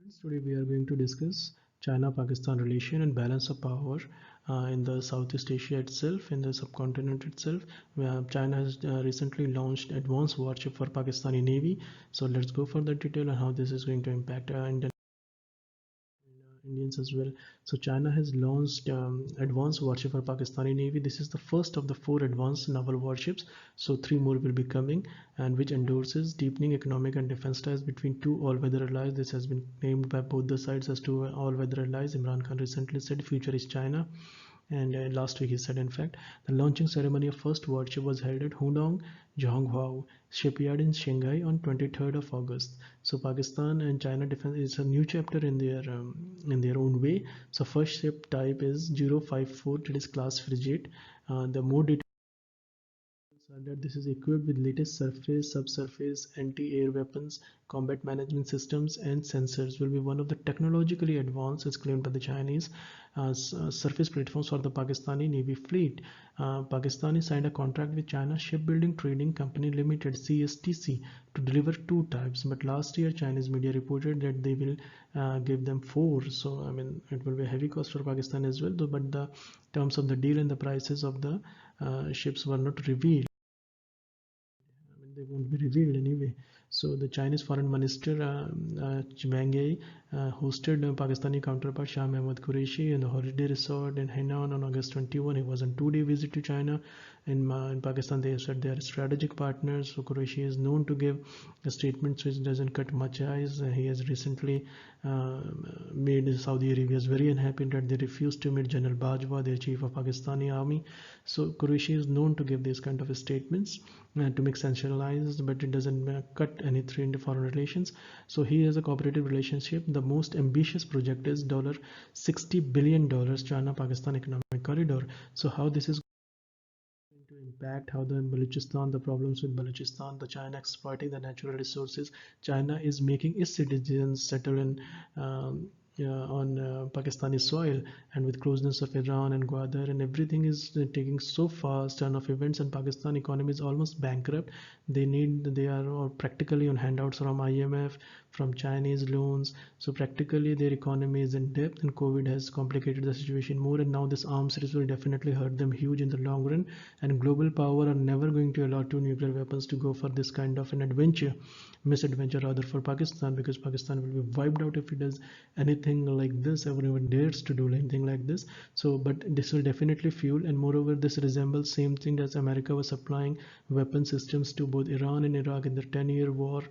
Today we are going to discuss China-Pakistan relation and balance of power in the Southeast Asia itself, in the subcontinent itself, where China has recently launched advanced warship for Pakistani Navy. So let's go for the detail on how this is going to impact Indians as well. So China has launched advanced warship for Pakistani Navy. This is the first of the 4 advanced naval warships. So 3 more will be coming, and which endorses deepening economic and defense ties between two all-weather allies. This has been named by both the sides as two all-weather allies. Imran Khan recently said future is China, and last week he said, in fact, the launching ceremony of first warship was held at Hundong Zhonghua shipyard in Shanghai on 23rd of August. So Pakistan and China defense is a new chapter in their own way. So first ship type is 054, it is class frigate. The more details that this is equipped with latest surface, subsurface, anti-air weapons, combat management systems, and sensors. Will be one of the technologically advanced, as claimed by the Chinese, surface platforms for the Pakistani Navy fleet. Pakistan signed a contract with China Shipbuilding Trading Company Limited (CSTC) to deliver 2 types. But last year, Chinese media reported that they will give them 4. So I mean, it will be a heavy cost for Pakistan as well. Though, but the terms of the deal and the prices of the ships were not revealed. They won't be revealed anyway. So the Chinese Foreign Minister Wang Yi hosted Pakistani counterpart Shah Mehmood Qureshi in the holiday resort in Hainan on August 21. He was on 2-day visit to China. In Pakistan, they have said they are strategic partners. So Qureshi is known to give statements which doesn't cut much eyes. He has recently made Saudi Arabia very unhappy that they refused to meet General Bajwa, their chief of Pakistani army. So Qureshi is known to give these kind of statements to make sensationalized, but it doesn't cut any thread into foreign relations. So he has a cooperative relationship. The most ambitious project is $60 billion China-Pakistan economic corridor. So how this is going to impact, how the problems with Balochistan, the China exploiting the natural resources. China is making its citizens settle in on Pakistani soil, and with closeness of Iran and Gwadar, and everything is taking so fast turn of events, and Pakistan economy is almost bankrupt. They are practically on handouts from IMF, from Chinese loans. So practically their economy is in debt, and COVID has complicated the situation more. And now this arms race will definitely hurt them huge in the long run. And global power are never going to allow 2 nuclear weapons to go for this kind of an misadventure rather for Pakistan, because Pakistan will be wiped out if it does anything like this, or even dares to do anything like this. So but this will definitely fuel, and moreover this resembles same thing as America was supplying weapon systems to both Iran and Iraq in the 10-year war,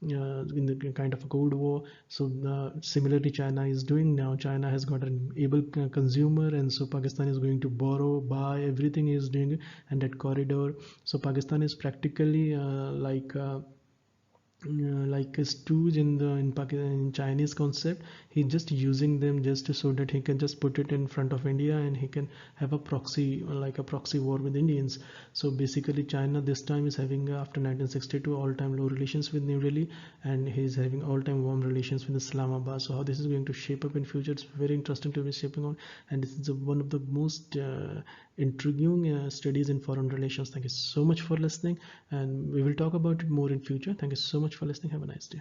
in the kind of a Cold War. So similarly China is doing now. China has got an able consumer, and so Pakistan is going to borrow, buy, everything is doing, and that corridor. So Pakistan is practically like a stooge in Chinese concept. He's just using them just so that he can just put it in front of India, and he can have a proxy, like a proxy war with Indians. So basically China this time is having, after 1962, all-time low relations with New Delhi, and he's having all-time warm relations with Islamabad. So how this is going to shape up in future, it's very interesting to be shaping on, and this is one of the most intriguing studies in foreign relations. Thank you so much for listening, and we will talk about it more in future. Thank you so much for listening. Have a nice day.